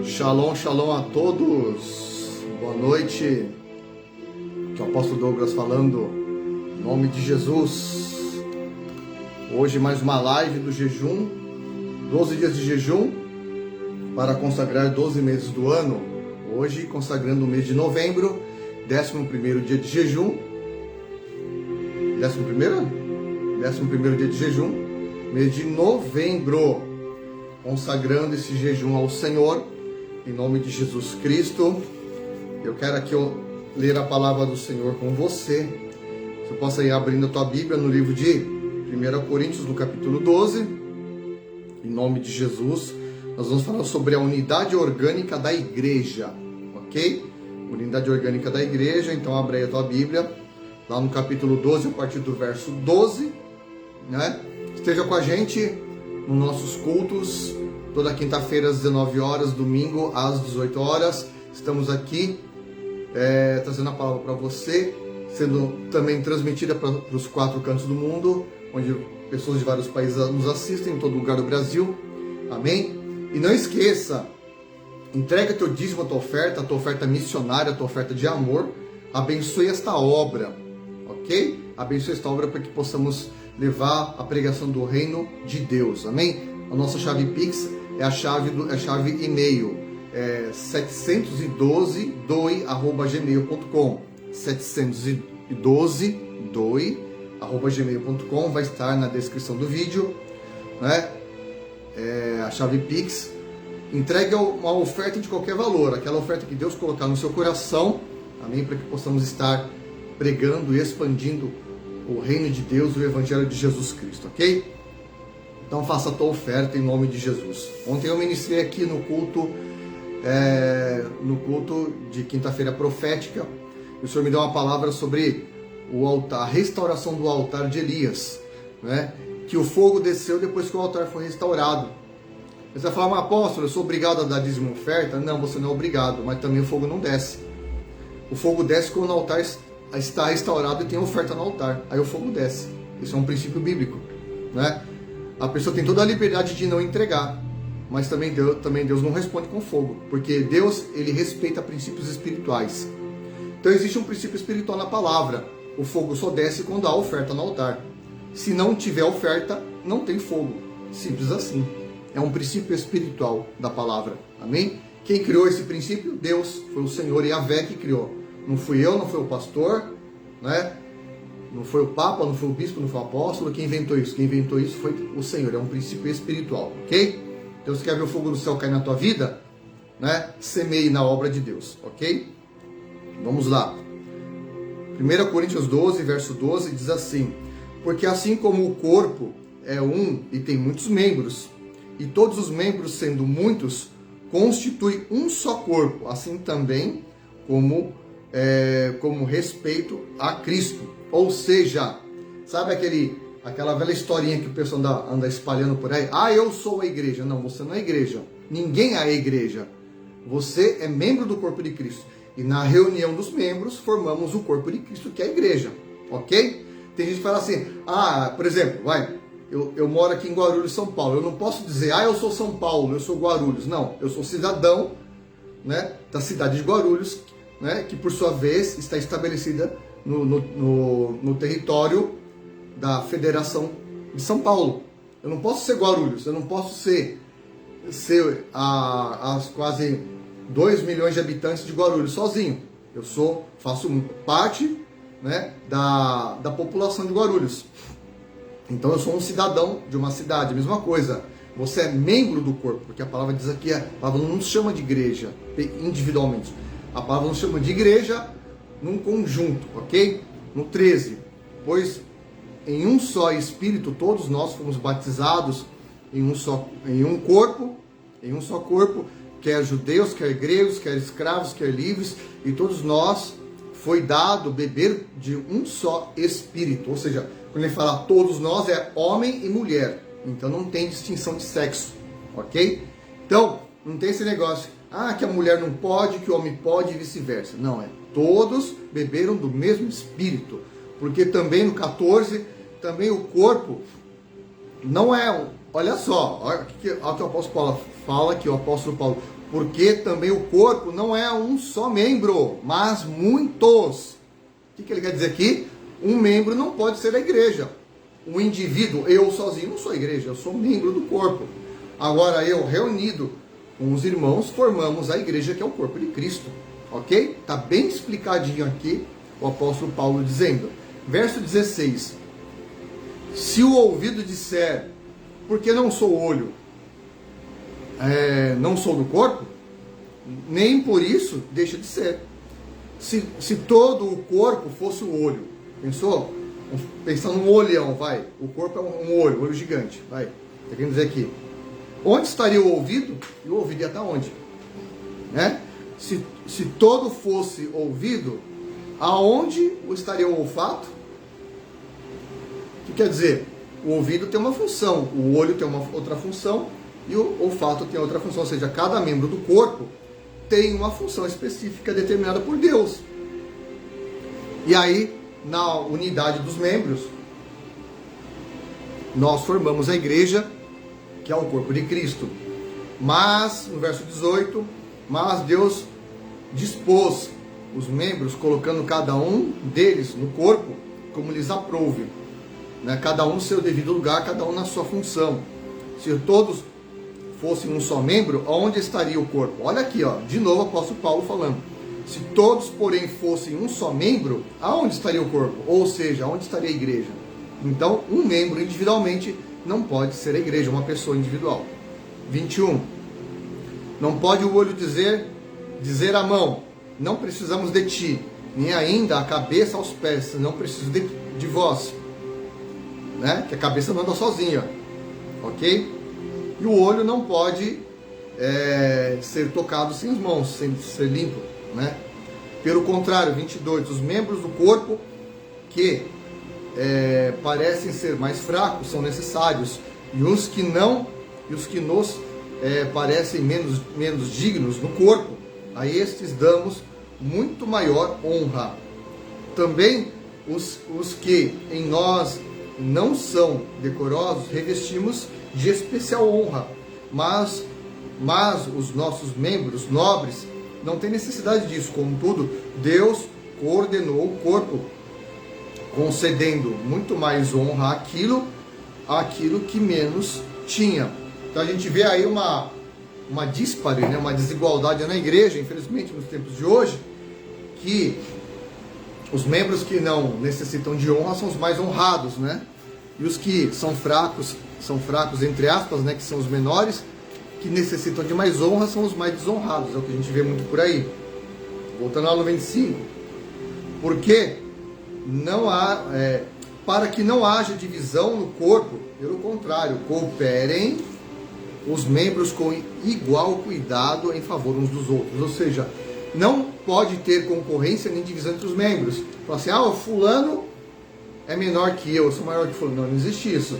Shalom, shalom a todos. Boa noite. Aqui é o apóstolo Douglas falando em nome de Jesus. Hoje mais uma live do jejum, 12 dias de jejum para consagrar 12 meses do ano. Hoje consagrando o mês de novembro, 11º dia de jejum. 11º dia de jejum, mês de novembro. Consagrando esse jejum ao Senhor, em nome de Jesus Cristo. Eu quero aqui ler a palavra do Senhor com você. Você possa ir abrindo a tua Bíblia no livro de 1 Coríntios, no capítulo 12. Em nome de Jesus, nós vamos falar sobre a unidade orgânica da igreja, ok? Unidade orgânica da igreja. Então abre aí a tua Bíblia, lá no capítulo 12, a partir do verso 12, né? Esteja com a gente nos nossos cultos, toda quinta-feira às 19 horas, domingo às 18 horas. Estamos aqui trazendo a palavra para você, sendo também transmitida para os 4 cantos do mundo, onde pessoas de vários países nos assistem, em todo lugar do Brasil. Amém? E não esqueça, entrega teu dízimo, a tua oferta missionária, a tua oferta de amor. Abençoe esta obra, ok? Abençoe esta obra para que possamos levar a pregação do reino de Deus. Amém? A nossa chave Pix é a chave e-mail, 712doi@gmail.com. 712doi@gmail.com. vai estar na descrição do vídeo, né? A chave Pix. Entregue uma oferta de qualquer valor, aquela oferta que Deus colocar no seu coração, amém? Para que possamos estar pregando e expandindo o reino de Deus, o evangelho de Jesus Cristo, ok? Então faça a tua oferta em nome de Jesus. Ontem eu ministrei aqui no culto de quinta-feira profética. O Senhor me deu uma palavra sobre o altar, a restauração do altar de Elias, né? Que o fogo desceu depois que o altar foi restaurado. Você vai falar, mas apóstolo, eu sou obrigado a dar dízimo oferta? Não, você não é obrigado, mas também o fogo não desce. O fogo desce quando o altar está restaurado e tem oferta no altar. Aí o fogo desce. Isso é um princípio bíblico, né? A pessoa tem toda a liberdade de não entregar, mas também Deus não responde com fogo, porque Deus, ele respeita princípios espirituais. Então existe um princípio espiritual na palavra. O fogo só desce quando há oferta no altar. Se não tiver oferta, não tem fogo. Simples assim. É um princípio espiritual da palavra. Amém? Quem criou esse princípio? Deus. Foi o Senhor Yahvé que criou. Não fui eu, não foi o pastor, né? Não foi o Papa, não foi o Bispo, não foi o Apóstolo. Quem inventou isso? Quem inventou isso foi o Senhor. É um princípio espiritual, ok? Então, se quer ver o fogo do céu cair na tua vida, né? Semeie na obra de Deus, ok? Vamos lá. 1 Coríntios 12, verso 12, diz assim: porque assim como o corpo é um e tem muitos membros, e todos os membros, sendo muitos, constituem um só corpo, assim também como respeito a Cristo. Ou seja, sabe aquela velha historinha que o pessoal anda espalhando por aí? Ah, eu sou a igreja. Não, você não é a igreja. Ninguém é a igreja. Você é membro do corpo de Cristo. E na reunião dos membros, formamos o corpo de Cristo, que é a igreja. Ok? Tem gente que fala assim, por exemplo, eu moro aqui em Guarulhos, São Paulo. Eu não posso dizer, eu sou São Paulo, eu sou Guarulhos. Não, eu sou cidadão, né, da cidade de Guarulhos, né, que por sua vez está estabelecida no território da Federação de São Paulo. Eu não posso ser Guarulhos, eu não posso ser as quase 2 milhões de habitantes de Guarulhos sozinho. Eu faço parte, né, da população de Guarulhos. Então eu sou um cidadão de uma cidade. A mesma coisa, você é membro do corpo, porque a palavra diz aqui, a palavra não nos chama de igreja individualmente. A palavra nos chama de igreja num conjunto, ok? No 13, pois em um só Espírito todos nós fomos batizados em um só corpo, quer judeus, quer gregos, quer escravos, quer livres, e todos nós foi dado beber de um só Espírito. Ou seja, quando ele fala todos nós, é homem e mulher, então não tem distinção de sexo, ok? Então, não tem esse negócio, que a mulher não pode, que o homem pode e vice-versa. Não, todos beberam do mesmo Espírito, porque também no 14, também o corpo não é, olha só, olha o que o apóstolo Paulo fala aqui o apóstolo Paulo, porque também o corpo não é um só membro, mas muitos. O que ele quer dizer aqui? Um membro não pode ser a igreja. Um indivíduo, eu sozinho não sou a igreja, eu sou membro do corpo. Agora eu, reunido com os irmãos, formamos a igreja, que é o corpo de Cristo. Ok? Está bem explicadinho aqui o apóstolo Paulo dizendo. Verso 16. Se o ouvido disser, porque não sou olho, não sou do corpo, nem por isso deixa de ser. Se todo o corpo fosse o olho, pensou? Pensando num olhão, vai. O corpo é um olho gigante, vai. Está querendo dizer aqui. Onde estaria o ouvido? E o ouvido ia estar onde? Né? Se todo fosse ouvido, aonde estaria o olfato? O que quer dizer? O ouvido tem uma função, o olho tem uma outra função e o olfato tem outra função. Ou seja, cada membro do corpo tem uma função específica determinada por Deus. E aí, na unidade dos membros, nós formamos a igreja, que é o corpo de Cristo. Mas, no verso 18, mas Deus dispôs os membros, colocando cada um deles no corpo, como lhes aprouve. Né? Cada um no seu devido lugar, cada um na sua função. Se todos fossem um só membro, onde estaria o corpo? Olha aqui, ó, de novo o apóstolo Paulo falando. Se todos, porém, fossem um só membro, aonde estaria o corpo? Ou seja, aonde estaria a igreja? Então, um membro individualmente não pode ser a igreja, uma pessoa individual. 21. Não pode o olho dizer à mão, não precisamos de ti, nem ainda a cabeça aos pés, não preciso de vós. Né? Que a cabeça não anda sozinha. Ok? E o olho não pode ser tocado sem as mãos, sem ser limpo. Né? Pelo contrário, 22, os membros do corpo que parecem ser mais fracos são necessários, e os que nos parecem menos dignos no corpo, a estes damos muito maior honra. Também os que em nós não são decorosos revestimos de especial honra, mas os nossos membros nobres não têm necessidade disso. Contudo, Deus coordenou o corpo, concedendo muito mais honra àquilo que menos tinha. Então a gente vê aí uma dispare, né? Uma desigualdade na igreja, infelizmente, nos tempos de hoje, que os membros que não necessitam de honra são os mais honrados, né? E os que são fracos entre aspas, né? Que são os menores, que necessitam de mais honra, são os mais desonrados. É o que a gente vê muito por aí. Voltando ao 25. Porque para que não haja divisão no corpo, pelo contrário, cooperem os membros com igual cuidado em favor uns dos outros. Ou seja, não pode ter concorrência nem divisão entre os membros. Fala assim, o fulano é menor que eu sou maior que fulano. Não existe isso.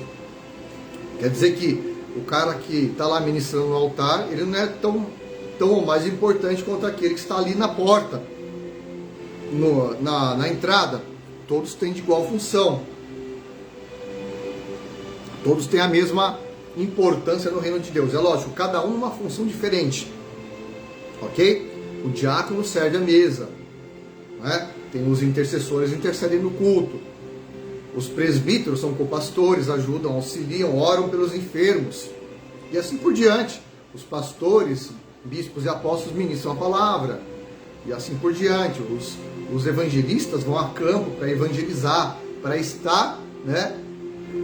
Quer dizer que o cara que está lá ministrando no altar, ele não é tão ou mais importante quanto aquele que está ali na porta, na entrada. Todos têm de igual função. Todos têm a mesma importância no reino de Deus. É lógico, cada um numa função diferente. Ok? O diácono serve a mesa. Né? Tem os intercessores que intercedem no culto. Os presbíteros são copastores, ajudam, auxiliam, oram pelos enfermos. E assim por diante. Os pastores, bispos e apóstolos ministram a palavra. E assim por diante. Os evangelistas vão a campo para evangelizar, para estar, né,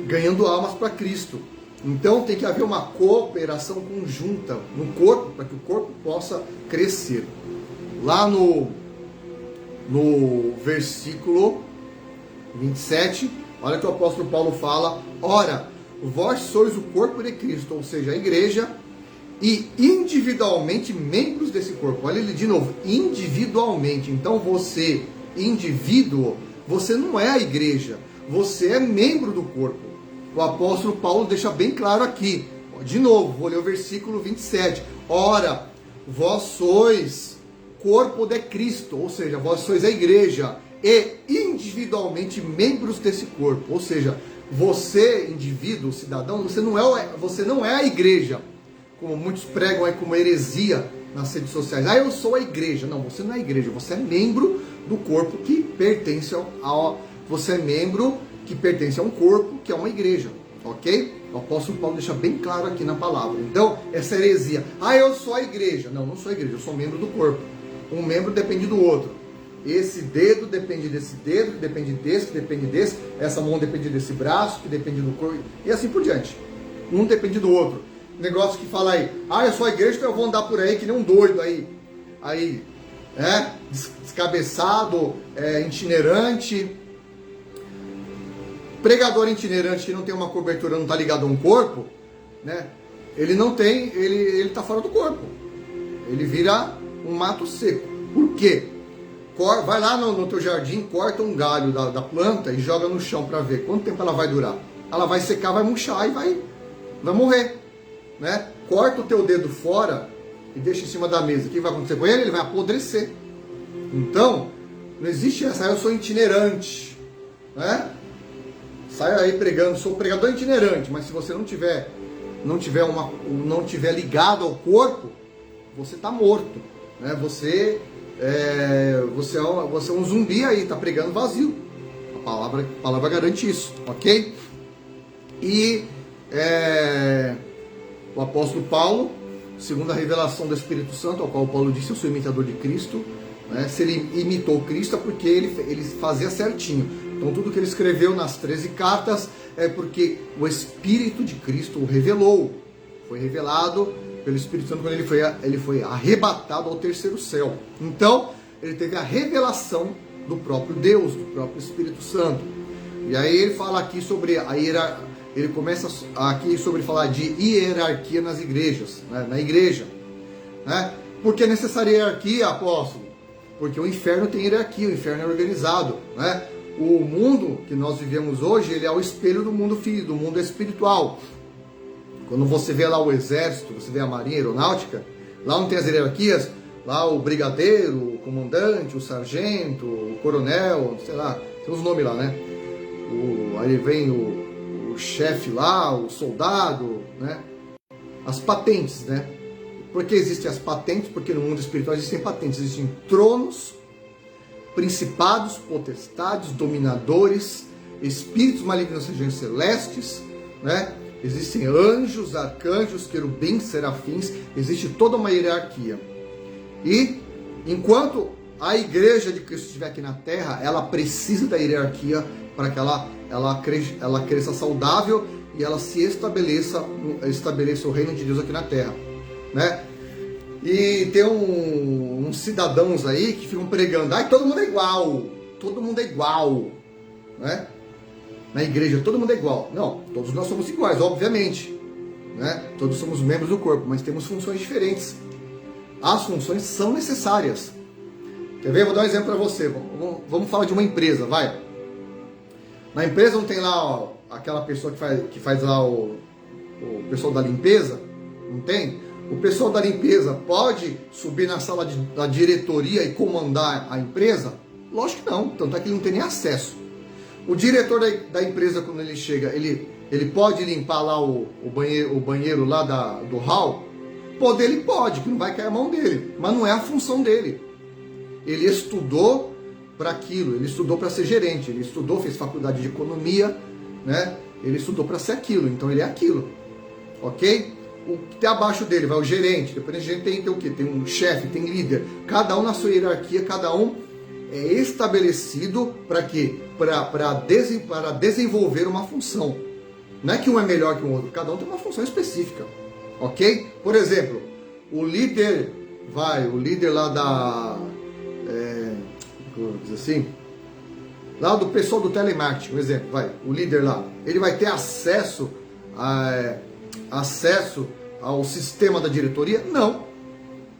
ganhando almas para Cristo. Então tem que haver uma cooperação conjunta no corpo, para que o corpo possa crescer. Lá no versículo 27, olha que o apóstolo Paulo fala: ora, vós sois o corpo de Cristo, ou seja, a igreja, e individualmente membros desse corpo. Olha ele de novo, individualmente. Então você, indivíduo, você não é a igreja, você é membro do corpo. O apóstolo Paulo deixa bem claro aqui. De novo, vou ler o versículo 27. Ora, vós sois corpo de Cristo, ou seja, vós sois a igreja, e individualmente membros desse corpo. Ou seja, você, indivíduo, cidadão, você não é a igreja. como muitos pregam aí como heresia nas redes sociais. Ah, eu sou a igreja. Não, você não é a igreja, você é membro do corpo que pertence você é membro que pertence a um corpo que é uma igreja, ok? O apóstolo Paulo deixa bem claro aqui na palavra. Então, essa heresia, ah, eu sou a igreja. Não, não sou a igreja, eu sou membro do corpo. Um membro depende do outro. Esse dedo depende desse dedo, que depende desse, que depende desse. Essa mão depende desse braço, que depende do corpo. E assim por diante. Um depende do outro. Negócio que fala aí, ah, eu sou a igreja, então eu vou andar por aí que nem um doido aí, descabeçado, itinerante. Pregador itinerante que não tem uma cobertura, não está ligado a um corpo, né? Ele não tem, ele está fora do corpo. Ele vira um mato seco. Por quê? Vai lá no teu jardim, corta um galho da planta e joga no chão para ver quanto tempo ela vai durar. Ela vai secar, vai murchar e vai morrer, né? Corta o teu dedo fora e deixa em cima da mesa. O que vai acontecer com ele? Ele vai apodrecer. Então, não existe essa, eu sou itinerante, né? Sai aí pregando, sou pregador itinerante, mas se você não tiver ligado ao corpo, você está morto, né? Você é um zumbi aí, está pregando vazio. A palavra garante isso, ok? E o apóstolo Paulo, segundo a revelação do Espírito Santo, ao qual Paulo disse, eu sou imitador de Cristo, né? Se ele imitou Cristo é porque ele fazia certinho. Então tudo que ele escreveu nas 13 cartas é porque o Espírito de Cristo o revelou. Foi revelado pelo Espírito Santo quando ele foi arrebatado ao terceiro céu. Então ele teve a revelação do próprio Deus, do próprio Espírito Santo. E aí ele fala aqui sobre ele começa aqui sobre falar de hierarquia nas igrejas, né? Na igreja, né? Por que é necessária hierarquia, apóstolo? Porque o inferno tem hierarquia, o inferno é organizado, né? O mundo que nós vivemos hoje, ele é o espelho do mundo físico, do mundo espiritual. Quando você vê lá o exército, você vê a marinha, a aeronáutica, lá não tem as hierarquias, lá o brigadeiro, o comandante, o sargento, o coronel, sei lá, tem os nomes lá, né? Aí vem o chefe lá, o soldado, né? As patentes, né? Por que existem as patentes? Porque no mundo espiritual existem patentes, existem tronos, principados, potestades, dominadores, espíritos malignos, regiões celestes, né? Existem anjos, arcanjos, querubins, serafins, existe toda uma hierarquia. E enquanto a igreja de Cristo estiver aqui na terra, ela precisa da hierarquia para que ela cresça saudável e ela se estabeleça o reino de Deus aqui na terra, né? E tem uns cidadãos aí que ficam pregando, ai, todo mundo é igual, né? Na igreja todo mundo é igual. Não, todos nós somos iguais, obviamente, né? Todos somos membros do corpo, mas temos funções diferentes. As funções são necessárias. Quer ver? Vou dar um exemplo para você. Vamos falar de uma empresa, vai. Na empresa não tem lá aquela pessoa que faz lá o pessoal da limpeza? Não tem? O pessoal da limpeza pode subir na sala da diretoria e comandar a empresa? Lógico que não, tanto é que ele não tem nem acesso. O diretor da empresa, quando ele chega, ele pode limpar lá o banheiro lá do hall? Poder ele pode, que não vai cair a mão dele, mas não é a função dele. Ele estudou para aquilo, ele estudou para ser gerente, ele estudou, fez faculdade de economia, né? Ele estudou para ser aquilo, então ele é aquilo, ok? O que tem abaixo dele vai o gerente, depois o gerente tem o quê? Tem um chefe, tem líder, cada um na sua hierarquia, cada um é estabelecido para quê? Para desenvolver uma função. Não é que um é melhor que o outro, cada um tem uma função específica, ok? Por exemplo, o líder lá como dizer assim, lá do pessoal do telemarketing, um exemplo, o líder lá, ele vai ter acesso ao sistema da diretoria? Não.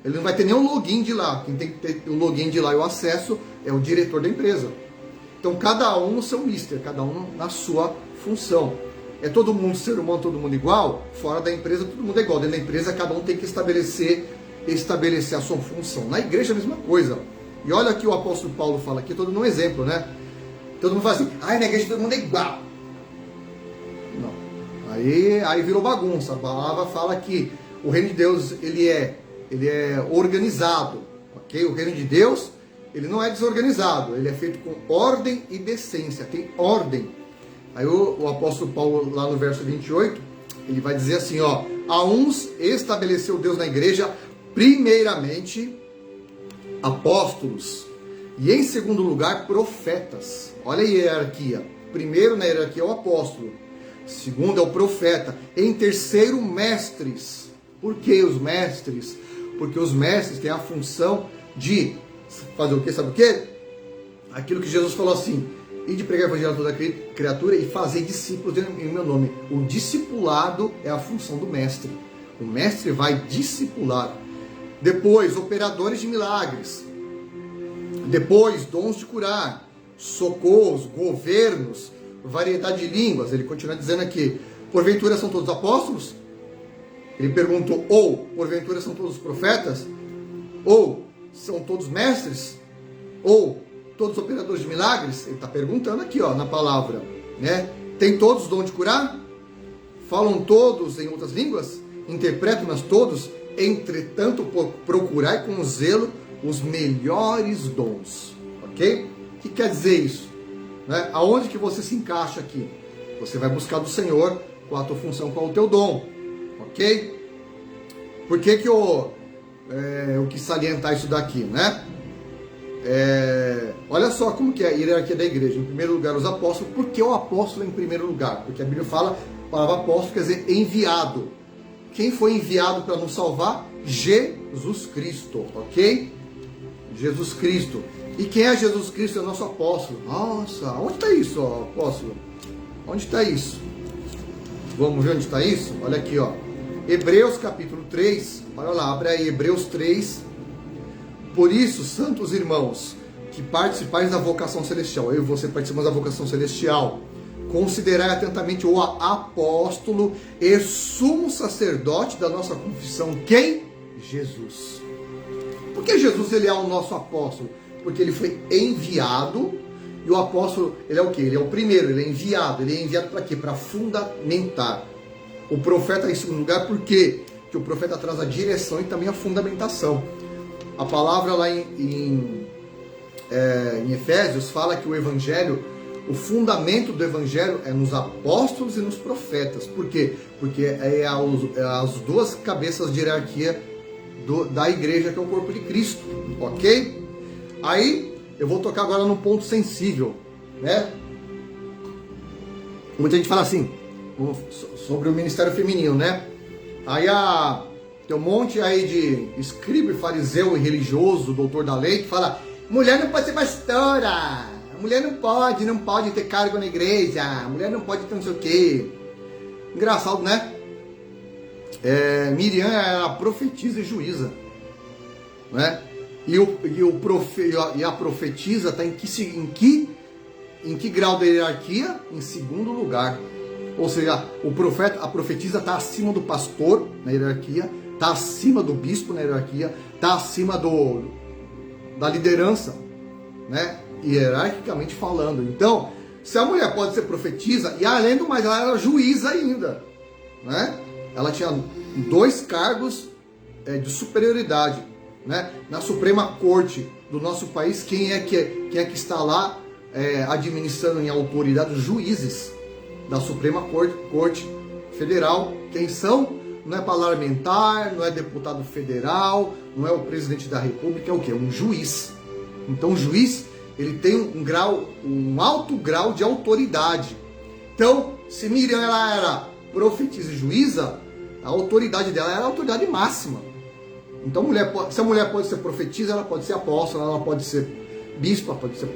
Ele não vai ter nenhum login de lá. Quem tem que ter o login de lá e o acesso é o diretor da empresa. Então, cada um no seu mister, cada um na sua função. É todo mundo ser humano, todo mundo igual? Fora da empresa, todo mundo é igual. Dentro da empresa, cada um tem que estabelecer a sua função. Na igreja, a mesma coisa. E olha que o apóstolo Paulo fala aqui, todo mundo um exemplo, né? Todo mundo fala assim, na igreja todo mundo é igual. Não. Aí virou bagunça. A palavra fala que o reino de Deus ele é organizado, ok? O reino de Deus ele não é desorganizado, ele é feito com ordem e decência, tem ordem. Aí o apóstolo Paulo, lá no verso 28, ele vai dizer assim, ó: a uns estabeleceu Deus na igreja, primeiramente, apóstolos, e em segundo lugar, profetas. Olha a hierarquia. Primeiro na hierarquia é o apóstolo, segundo é o profeta, em terceiro, mestres. Por que os mestres? Porque os mestres têm a função de fazer o quê? Sabe o quê? Aquilo que Jesus falou assim: e de pregar o evangelho a toda criatura e fazer discípulos em meu nome. O discipulado é a função do mestre. O mestre vai discipular. Depois, operadores de milagres. Depois, dons de curar, socorros, governos, variedade de línguas. Ele continua dizendo aqui: porventura são todos apóstolos? Ele perguntou: ou porventura são todos profetas? Ou são todos mestres? Ou todos operadores de milagres? Ele está perguntando aqui, ó, na palavra, né? Tem todos dom de curar? Falam todos em outras línguas? Interpretam-nas todos? Entretanto, procurai com zelo os melhores dons, ok? O que quer dizer isso? Né? Aonde que você se encaixa aqui? Você vai buscar do Senhor qual a tua função, qual o teu dom, ok? Por que que eu quis salientar isso daqui, né? Olha só como que é a hierarquia da igreja. Em primeiro lugar, os apóstolos. Por que o apóstolo em primeiro lugar? Porque a Bíblia fala, a palavra apóstolo quer dizer enviado. Quem foi enviado para nos salvar? Jesus Cristo, ok? Jesus Cristo. E quem é Jesus Cristo? É o nosso apóstolo. Nossa, onde está isso, ó, apóstolo? Onde está isso? Vamos ver onde está isso? Olha aqui, ó. Hebreus capítulo 3. Olha lá, abre aí, Hebreus 3. Por isso, santos irmãos, que participais da vocação celestial, eu e você participamos da vocação celestial, considerai atentamente o apóstolo e sumo sacerdote da nossa confissão. Quem? Jesus. Por que Jesus ele é o nosso apóstolo? Porque ele foi enviado, e o apóstolo, ele é o quê? Ele é o primeiro, ele é enviado. Ele é enviado para quê? Para fundamentar. O profeta em segundo lugar, por quê? Porque o profeta traz a direção e também a fundamentação. A palavra lá em Efésios fala que o evangelho, o fundamento do evangelho é nos apóstolos e nos profetas. Por quê? Porque é as duas cabeças de hierarquia da igreja, que é o corpo de Cristo, ok? Aí eu vou tocar agora num ponto sensível, né? Muita gente fala assim sobre o ministério feminino, né? Aí tem um monte aí de escriba, fariseu e religioso, doutor da lei, que fala: mulher não pode ser pastora, mulher não pode ter cargo na igreja, mulher não pode ter não sei o quê. Engraçado, né? Miriam era profetisa e juíza, né? E a profetisa está em que grau da hierarquia? Em segundo lugar. Ou seja, a profetisa está acima do pastor na hierarquia, está acima do bispo na hierarquia, está acima da liderança, né? Hierarquicamente falando. Então, se a mulher pode ser profetisa, e além do mais, ela era juíza ainda, né? Ela tinha 2 cargos de superioridade, né? Na Suprema Corte do nosso país, quem é que está lá administrando em autoridade? Os juízes da Suprema Corte Federal. Quem são? Não é parlamentar, não é deputado federal, não é o presidente da República, é o quê? Um juiz. Então o juiz, ele tem um alto grau de autoridade. Então, se Miriam ela era profetisa e juíza, a autoridade dela era a autoridade máxima. Então, se a mulher pode ser profetisa, ela pode ser apóstola, ela pode ser bispa, pode ser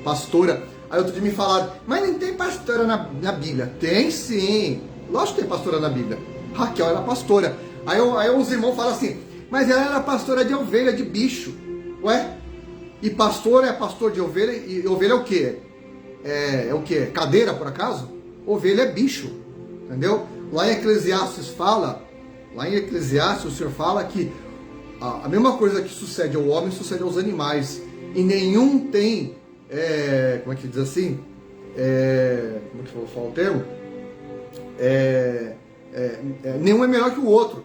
pastora. Aí outro dia me falaram: mas não tem pastora na Bíblia. Tem sim, lógico que tem pastora na Bíblia. Raquel era pastora. Aí os irmãos falam assim: mas ela era pastora de ovelha, de bicho. Ué? E pastor é pastor de ovelha, e ovelha é o quê? É o quê? Cadeira, por acaso? Ovelha é bicho, entendeu? Lá em Eclesiastes o Senhor fala que a mesma coisa que sucede ao homem, sucede aos animais. E nenhum tem, como é que diz assim? Como é que eu vou falar o termo? Nenhum é melhor que o outro.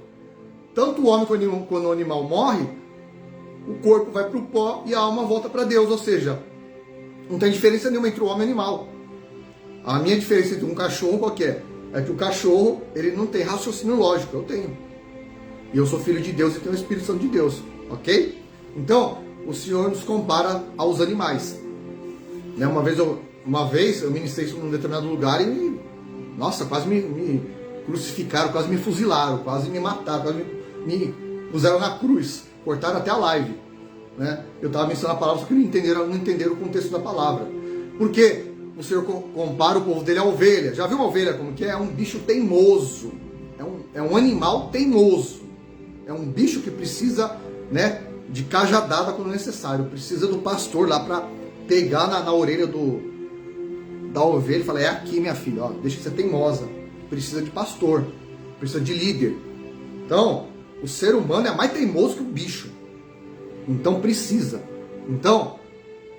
tanto o homem quando o animal morre, o corpo vai para o pó e a alma volta para Deus. Ou seja, não tem diferença nenhuma entre o homem e o animal. A minha diferença entre um cachorro qualquer é que o cachorro, ele não tem raciocínio lógico, eu tenho. E eu sou filho de Deus e tenho o Espírito Santo de Deus, ok? Então, o Senhor nos compara aos animais. Né? Uma vez eu ministrei isso num determinado lugar e, nossa, quase me crucificaram, quase me fuzilaram, quase me mataram, quase me puseram na cruz, cortaram até a live. Né? Eu estava mencionando a palavra, só que não entenderam o contexto da palavra. Porque o Senhor compara o povo dele à ovelha. Já viu uma ovelha como que é? É um bicho teimoso. É um animal teimoso. É um bicho que precisa, né, de cajadada quando necessário. Precisa do pastor lá para pegar na orelha da ovelha e falar: é aqui, minha filha, ó, deixa de ser teimosa. Precisa de pastor. Precisa de líder. Então, o ser humano é mais teimoso que o bicho. Então precisa. Então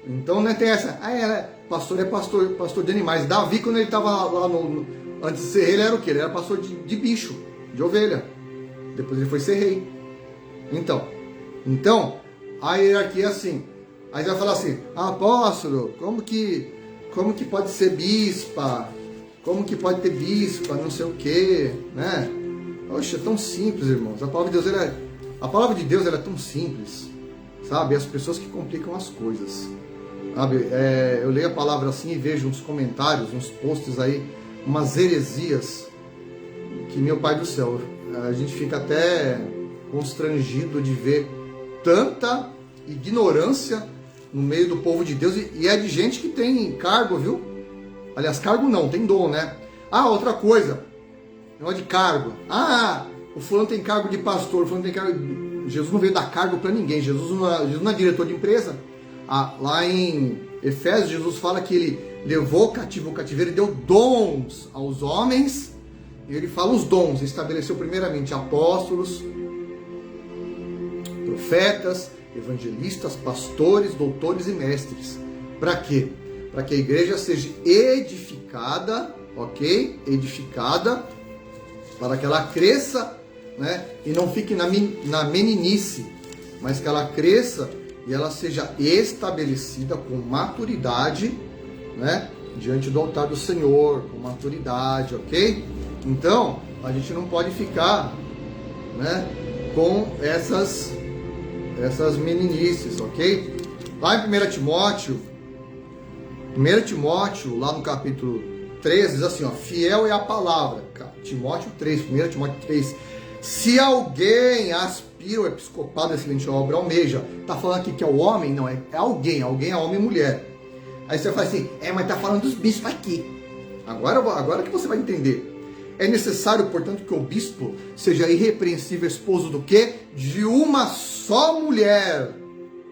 não tem essa. Pastor é pastor de animais. Davi, quando ele estava lá antes de ser rei, ele era o quê? Ele era pastor de bicho, de ovelha. Depois ele foi ser rei. Então a hierarquia é assim. Aí você vai falar assim: apóstolo, como que pode ser bispa? Como que pode ter bispa? Não sei o quê, né? Oxe, é tão simples, irmãos. A palavra de Deus ela é tão simples, sabe? As pessoas que complicam as coisas, sabe? Eu leio a palavra assim e vejo uns comentários, uns posts aí, umas heresias que, meu Pai do céu, a gente fica até constrangido de ver tanta ignorância no meio do povo de Deus, e é de gente que tem cargo, viu? Aliás, cargo não, tem dom, né? Outra coisa, negócio de cargo. O fulano tem cargo de pastor, o fulano tem cargo... Jesus não veio dar cargo para ninguém. Jesus não é diretor de empresa. Lá em Efésios, Jesus fala que ele levou cativo o cativeiro e deu dons aos homens. E ele fala os dons. Estabeleceu primeiramente apóstolos, profetas, evangelistas, pastores, doutores e mestres. Para quê? Para que a igreja seja edificada, ok? Edificada, para que ela cresça, né? E não fique na meninice, mas que ela cresça e ela seja estabelecida com maturidade, né? Diante do altar do Senhor, com maturidade, ok? Então, a gente não pode ficar, né, com essas meninices, ok? Lá em 1 Timóteo, lá no capítulo 3, diz assim, ó: fiel é a palavra. Timóteo 3, 1 Timóteo 3. Se alguém aspira ao episcopado, excelente obra, almeja. Tá falando aqui que é o homem? Não, é alguém. Alguém é homem e mulher. Aí você fala assim: mas tá falando dos bispos aqui. Agora que você vai entender. É necessário, portanto, que o bispo seja irrepreensível esposo do quê? De uma só mulher,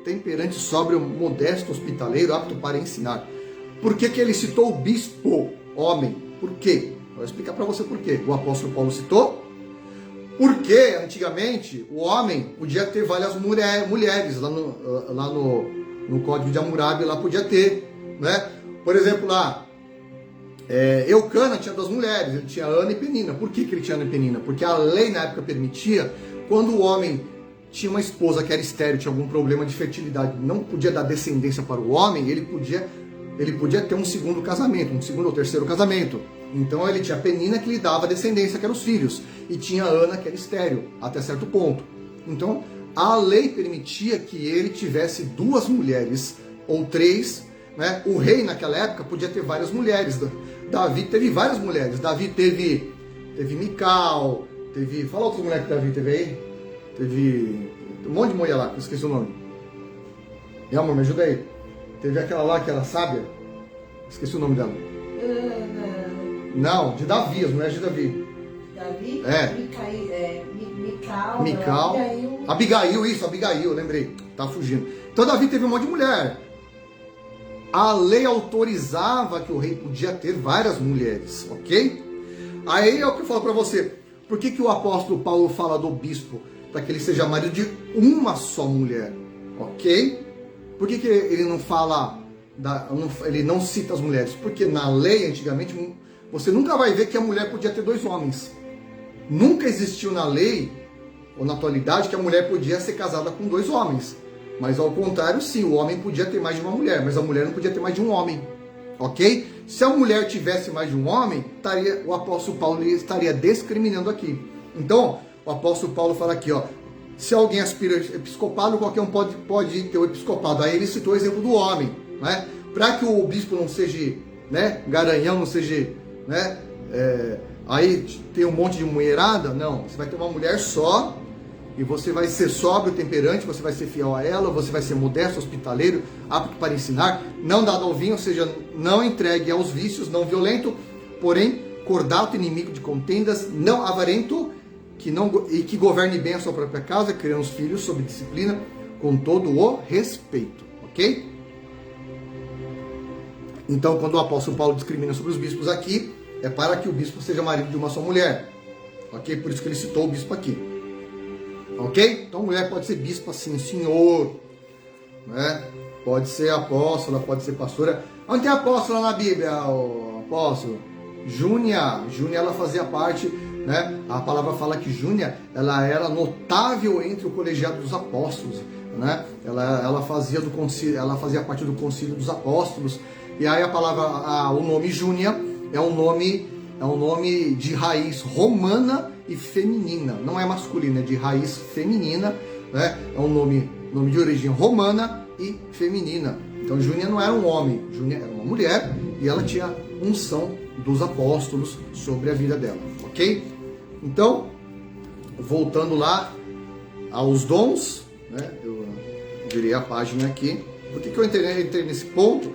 temperante, sóbrio, modesto, hospitaleiro, apto para ensinar. Por que ele citou o bispo homem? Por quê? Vou explicar para você por quê. O apóstolo Paulo citou porque antigamente o homem podia ter várias mulheres. Lá no Código de Hammurabi lá podia ter, né? Por exemplo, lá Eucana tinha 2 mulheres, ele tinha Ana e Penina. Por que ele tinha Ana e Penina? Porque a lei na época permitia, quando o homem tinha uma esposa que era estéril, tinha algum problema de fertilidade, não podia dar descendência para o homem, ele podia ter um segundo casamento, um segundo ou terceiro casamento. Então ele tinha Penina que lhe dava descendência, que eram os filhos, e tinha Ana que era estéril, até certo ponto. Então a lei permitia que ele tivesse 2 mulheres ou 3, né? O rei naquela época podia ter várias mulheres. Davi teve várias mulheres. Davi teve Mical, fala outras mulheres que Davi teve aí. Teve um monte de mulher lá, que eu esqueci o nome. E amor, me ajuda aí. Teve aquela lá que era sábia. Esqueci o nome dela. Não, de Davi, as mulheres de Davi. Davi? Mical. Abigail, lembrei. Tá fugindo. Então Davi teve um monte de mulher. A lei autorizava que o rei podia ter várias mulheres, ok? Aí é o que eu falo para você. Por que o apóstolo Paulo fala do bispo? Para que ele seja marido de uma só mulher, ok? Por que ele não fala, ele não cita as mulheres? Porque na lei, antigamente, você nunca vai ver que a mulher podia ter 2 homens. Nunca existiu na lei ou na atualidade, que a mulher podia ser casada com 2 homens. Mas ao contrário, sim, o homem podia ter mais de uma mulher, mas a mulher não podia ter mais de um homem. Ok? Se a mulher tivesse mais de um homem, o apóstolo Paulo estaria discriminando aqui. Então, o apóstolo Paulo fala aqui, ó, se alguém aspira episcopado, qualquer um pode ter o episcopado. Aí ele citou o exemplo do homem, né? Para que o bispo não seja, né, garanhão, não seja, né, aí tem um monte de mulherada. Não, você vai ter uma mulher só, e você vai ser sóbrio, temperante, você vai ser fiel a ela, você vai ser modesto, hospitaleiro, apto para ensinar, não dado ao vinho, ou seja, não entregue aos vícios, não violento, porém cordato, inimigo de contendas, não avarento, que governe bem a sua própria casa, criando os filhos sob disciplina, com todo o respeito, ok? Então, quando o apóstolo Paulo discrimina sobre os bispos aqui, é para que o bispo seja marido de uma só mulher, ok? Por isso que ele citou o bispo aqui. Ok? Então, mulher pode ser bispa, sim, senhor, né? Pode ser apóstola, pode ser pastora. Onde tem apóstola na Bíblia, o apóstolo? Júnia, ela fazia parte, né? A palavra fala que Júnia, ela era notável entre o colegiado dos apóstolos, né? Ela fazia parte do concílio dos apóstolos. E aí a palavra, o nome Júnia é um nome de raiz romana e feminina, não é masculina, é de raiz feminina, né? É um nome de origem romana e feminina. Então Júnia não era um homem, Júnia era uma mulher e ela tinha unção dos apóstolos sobre a vida dela, ok? Então, voltando lá aos dons, né? Eu virei a página aqui. Por que eu entrei nesse ponto?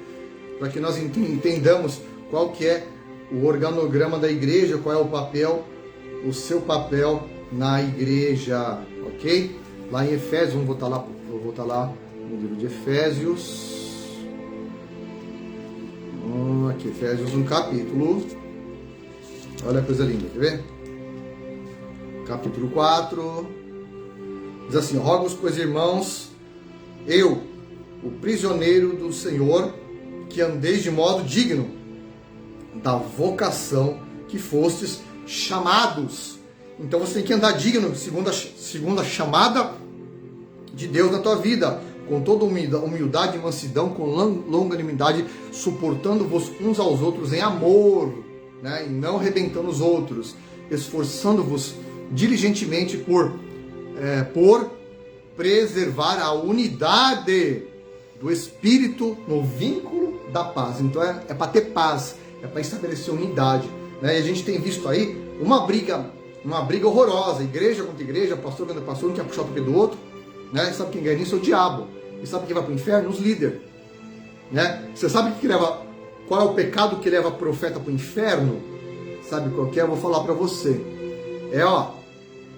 Para que nós entendamos qual que é o organograma da igreja, qual é o seu papel na igreja, ok? Lá em Efésios, vou voltar lá no livro de Efésios. Aqui, Efésios, um capítulo. Olha a coisa linda, quer ver? Capítulo 4. Diz assim: rogo-vos, pois, irmãos, eu, o prisioneiro do Senhor, que andeis de modo digno da vocação que fostes chamados. Então você tem que andar digno, segundo a chamada de Deus na tua vida, com toda humildade e mansidão, com longanimidade, suportando-vos uns aos outros em amor, né? E não arrebentando os outros, esforçando-vos diligentemente por preservar a unidade do Espírito no vínculo da paz. Então é para ter paz, é para estabelecer unidade, né? E a gente tem visto aí uma briga horrorosa, igreja contra igreja, pastor contra pastor, um quer puxar o pé do outro, né? Sabe quem ganha nisso? É o diabo. E sabe quem vai para o inferno? Os líderes, né? Você sabe qual é o pecado que leva profeta para o inferno? Sabe qual que é? Eu vou falar para você.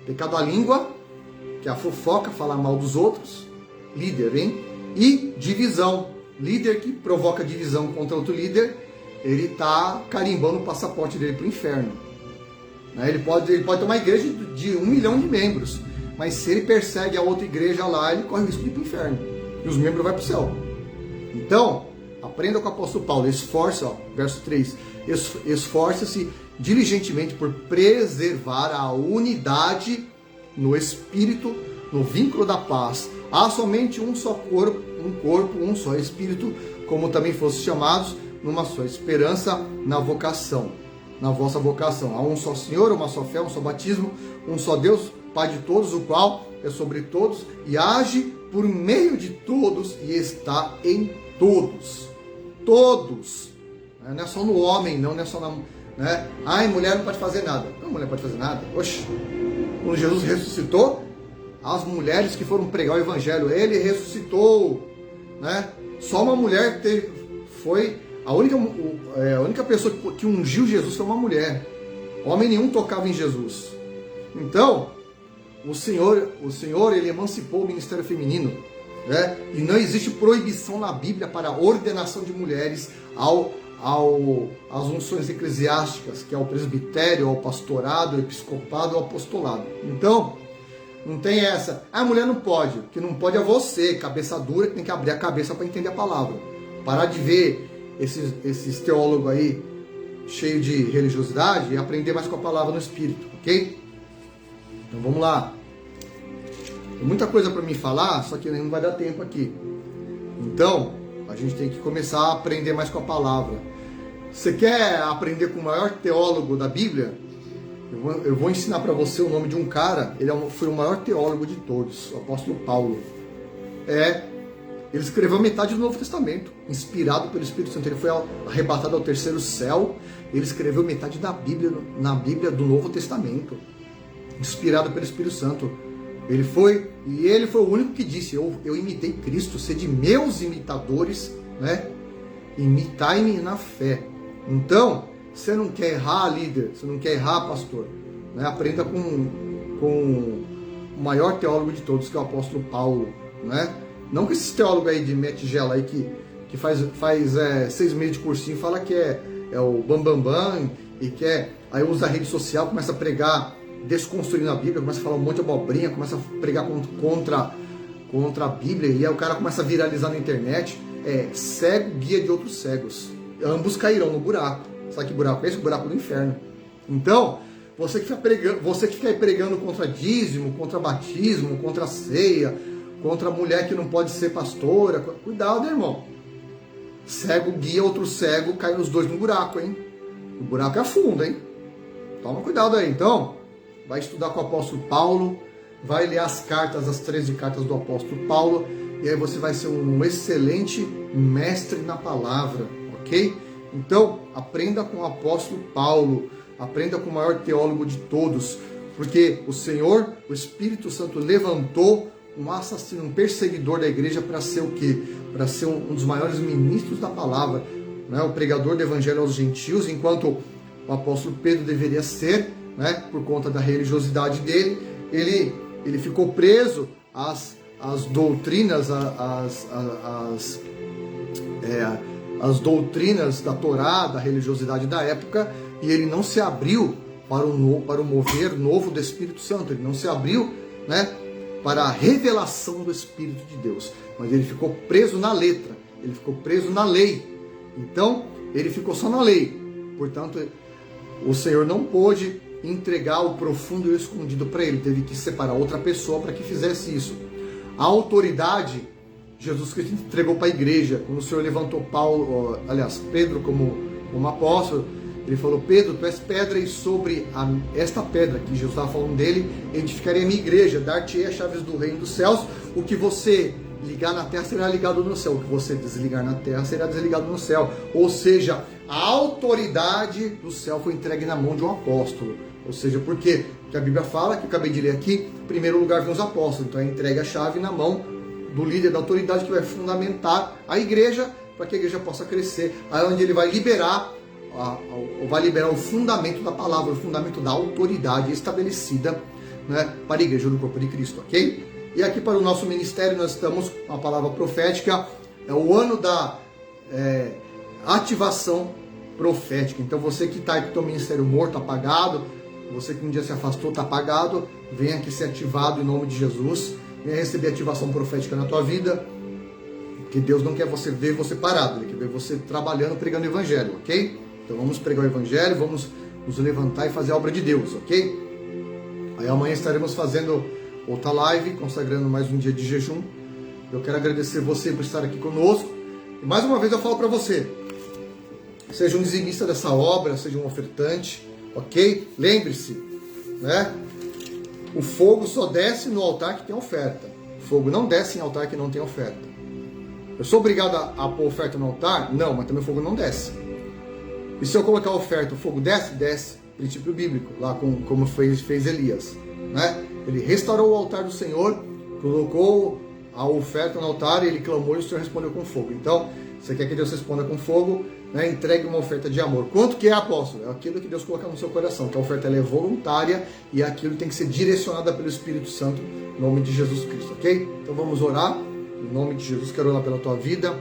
Pecado da língua, que é a fofoca, falar mal dos outros, líder, hein? E divisão, líder que provoca divisão contra outro líder, ele está carimbando o passaporte dele para o inferno. Ele pode ter uma igreja de 1 milhão de membros, mas se ele persegue a outra igreja lá, ele corre o risco de ir para o inferno. E os membros vão para o céu. Então, aprenda com o apóstolo Paulo, verso 3, esforça-se diligentemente por preservar a unidade no Espírito, no vínculo da paz. Há somente um só corpo, um só Espírito, como também fossem chamados numa só esperança na vocação, na vossa vocação. Há um só Senhor, uma só fé, um só batismo, um só Deus, Pai de todos, o qual é sobre todos e age por meio de todos e está em todos. Todos. Não é só no homem, não é só na... Né? Mulher não pode fazer nada. Não, mulher pode fazer nada. Oxe, quando Jesus ressuscitou, as mulheres que foram pregar o evangelho, ele ressuscitou, né? Só uma mulher foi a única pessoa que ungiu Jesus, foi uma mulher. Homem nenhum tocava em Jesus. Então, o Senhor ele emancipou o ministério feminino, né? E não existe proibição na Bíblia para a ordenação de mulheres às unções eclesiásticas, que é o presbitério, ao pastorado, ao episcopado, ao apostolado. Então, não tem essa. A mulher não pode. O que não pode é você, cabeça dura, que tem que abrir a cabeça para entender a palavra. Parar de ver esses teólogos aí cheios de religiosidade e aprender mais com a palavra no Espírito, ok? Então vamos lá. Tem muita coisa para me falar, só que não vai dar tempo aqui. Então, a gente tem que começar a aprender mais com a palavra. Você quer aprender com o maior teólogo da Bíblia? Eu vou ensinar para você o nome de um cara. Ele foi o maior teólogo de todos, o apóstolo Paulo. Ele escreveu metade do Novo Testamento, inspirado pelo Espírito Santo. Ele foi arrebatado ao terceiro céu. Ele escreveu metade da Bíblia, na Bíblia do Novo Testamento, inspirado pelo Espírito Santo. Ele foi o único que disse: eu imitei Cristo, sede meus imitadores, né? Imitai-me na fé. Então, você não quer errar, líder, você não quer errar, pastor, né? Aprenda com o maior teólogo de todos, que é o apóstolo Paulo, né? Não com esses teólogos aí de metigela aí que faz 6 meses de cursinho e fala que é o bambambam e aí usa a rede social, começa a pregar desconstruindo a Bíblia, começa a falar um monte de abobrinha, começa a pregar contra a Bíblia, e aí o cara começa a viralizar na internet. Cego guia de outros cegos, ambos cairão no buraco. Sabe que buraco é esse? O buraco do inferno. Então, você que fica aí pregando contra dízimo, contra batismo, contra ceia, contra mulher que não pode ser pastora, cuidado, irmão. Cego guia outro cego, cai os dois no buraco, hein? O buraco é fundo, hein? Toma cuidado aí. Então, vai estudar com o apóstolo Paulo, vai ler as 13 cartas do apóstolo Paulo, e aí você vai ser um excelente mestre na palavra, ok? Então, aprenda com o apóstolo Paulo, aprenda com o maior teólogo de todos, porque o Senhor, o Espírito Santo, levantou um assassino, um perseguidor da igreja para ser o quê? Para ser um dos maiores ministros da palavra, né? O pregador do evangelho aos gentios, enquanto o apóstolo Pedro deveria ser, né? Por conta da religiosidade dele, ele ficou preso às doutrinas, as doutrinas da Torá, da religiosidade da época, e ele não se abriu para o mover novo do Espírito Santo, ele não se abriu, né, para a revelação do Espírito de Deus, mas ele ficou preso na letra, ele ficou preso na lei. Então, ele ficou só na lei. Portanto, o Senhor não pôde entregar o profundo e o escondido para ele, teve que separar outra pessoa para que fizesse isso. A autoridade, Jesus Cristo entregou para a igreja. Quando o Senhor levantou Pedro como apóstolo, ele falou: Pedro, tu és pedra, e sobre esta pedra, que Jesus estava falando dele, edificarei a minha igreja, dar-te-ei as chaves do reino dos céus. O que você ligar na terra será ligado no céu, o que você desligar na terra será desligado no céu. Ou seja, a autoridade do céu foi entregue na mão de um apóstolo. Ou seja, porque a Bíblia fala, que eu acabei de ler aqui, em primeiro lugar vem os apóstolos. Então entrega a chave na mão do líder da autoridade, que vai fundamentar a igreja, para que a igreja possa crescer. Aí onde ele vai liberar o fundamento da palavra, o fundamento da autoridade estabelecida, né, para a igreja do corpo de Cristo, ok? E aqui para o nosso ministério nós estamos com a palavra profética. É o ano da ativação profética. Então você que está aí com o teu ministério morto, apagado, você que um dia se afastou, está apagado, venha aqui ser ativado em nome de Jesus. Venha receber ativação profética na tua vida, que Deus não quer ver você parado, Ele quer ver você trabalhando, pregando o evangelho, ok? Então vamos pregar o evangelho, vamos nos levantar e fazer a obra de Deus, ok? Aí amanhã estaremos fazendo outra live, consagrando mais um dia de jejum. Eu quero agradecer você por estar aqui conosco. E mais uma vez eu falo para você, seja um dizimista dessa obra, seja um ofertante, ok? Lembre-se, né? O fogo só desce no altar que tem oferta. O fogo não desce em altar que não tem oferta. Eu sou obrigado a pôr oferta no altar? Não, mas também o fogo não desce. E se eu colocar a oferta, o fogo desce? Desce. Princípio bíblico, lá como fez Elias, né? Ele restaurou o altar do Senhor, colocou a oferta no altar, e ele clamou e o Senhor respondeu com fogo. Então, você quer que Deus responda com fogo, né? Entregue uma oferta de amor. Quanto que é, apóstolo? É aquilo que Deus colocar no seu coração. Que a oferta é voluntária e aquilo tem que ser direcionada pelo Espírito Santo, em nome de Jesus Cristo, ok? Então vamos orar. Em nome de Jesus, quero orar pela tua vida.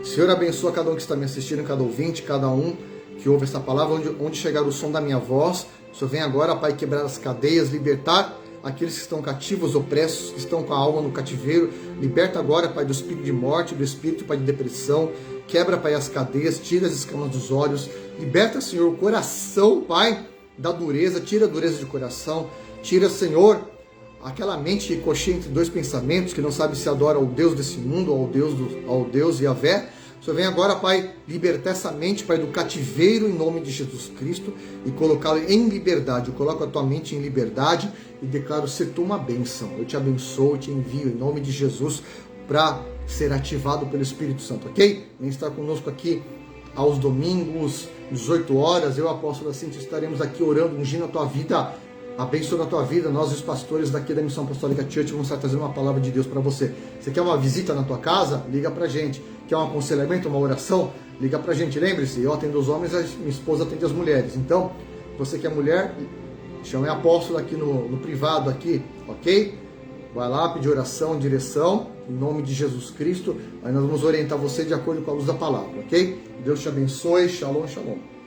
Senhor, abençoa cada um que está me assistindo, cada ouvinte, cada um que ouve essa palavra, onde chegar o som da minha voz. O Senhor vem agora, Pai, quebrar as cadeias, libertar aqueles que estão cativos, opressos, que estão com a alma no cativeiro. Liberta agora, Pai, do espírito de morte, do espírito, Pai, de depressão. Quebra, Pai, as cadeias, tira as escamas dos olhos. Liberta, Senhor, o coração, Pai, da dureza. Tira a dureza de coração. Tira, Senhor, aquela mente que coxinha entre dois pensamentos, que não sabe se adora ao Deus desse mundo, ao Deus Yahvé. O Senhor vem agora, Pai, libertar essa mente, Pai, do cativeiro em nome de Jesus Cristo e colocá-lo em liberdade. Eu coloco a tua mente em liberdade e declaro ser tu uma bênção. Eu te abençoo, te envio em nome de Jesus para ser ativado pelo Espírito Santo, ok? Vem estar conosco aqui aos domingos, 18 horas. Eu, apóstolo Cíntia, estaremos aqui orando, ungindo a tua vida, abençoando a tua vida. Nós, os pastores daqui da Missão Apostólica Church, vamos estar trazendo uma palavra de Deus para você. Você quer uma visita na tua casa? Liga pra gente. Quer um aconselhamento, uma oração? Liga pra gente. Lembre-se, eu atendo os homens, a minha esposa atende as mulheres. Então, você que é mulher, chame a apóstolo aqui no privado aqui, ok? Vai lá, pedir oração, direção, em nome de Jesus Cristo. Aí nós vamos orientar você de acordo com a luz da palavra, ok? Deus te abençoe. Shalom, shalom.